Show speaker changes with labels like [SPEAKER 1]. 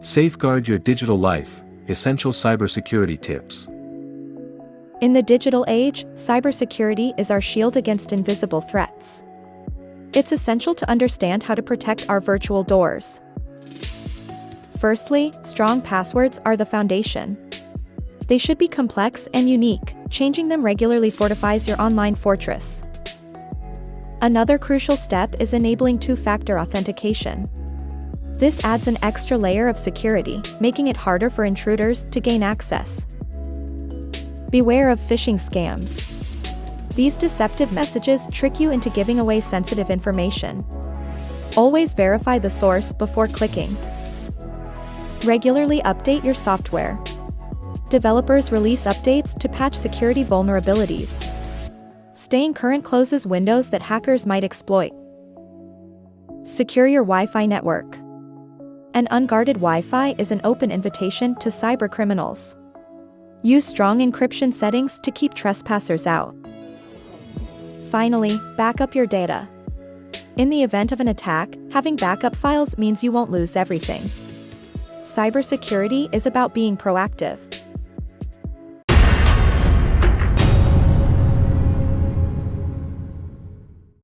[SPEAKER 1] Safeguard your digital life, essential cybersecurity tips.
[SPEAKER 2] In the digital age, cybersecurity is our shield against invisible threats. It's essential to understand how to protect our virtual doors. Firstly, strong passwords are the foundation. They should be complex and unique. Changing them regularly fortifies your online fortress. Another crucial step is enabling two-factor authentication. This adds an extra layer of security, making it harder for intruders to gain access. Beware of phishing scams. These deceptive messages trick you into giving away sensitive information. Always verify the source before clicking. Regularly update your software. Developers release updates to patch security vulnerabilities. Staying current closes windows that hackers might exploit. Secure your Wi-Fi network. An unguarded Wi-Fi is an open invitation to cybercriminals. Use strong encryption settings to keep trespassers out. Finally, back up your data. In the event of an attack, having backup files means you won't lose everything. Cybersecurity is about being proactive.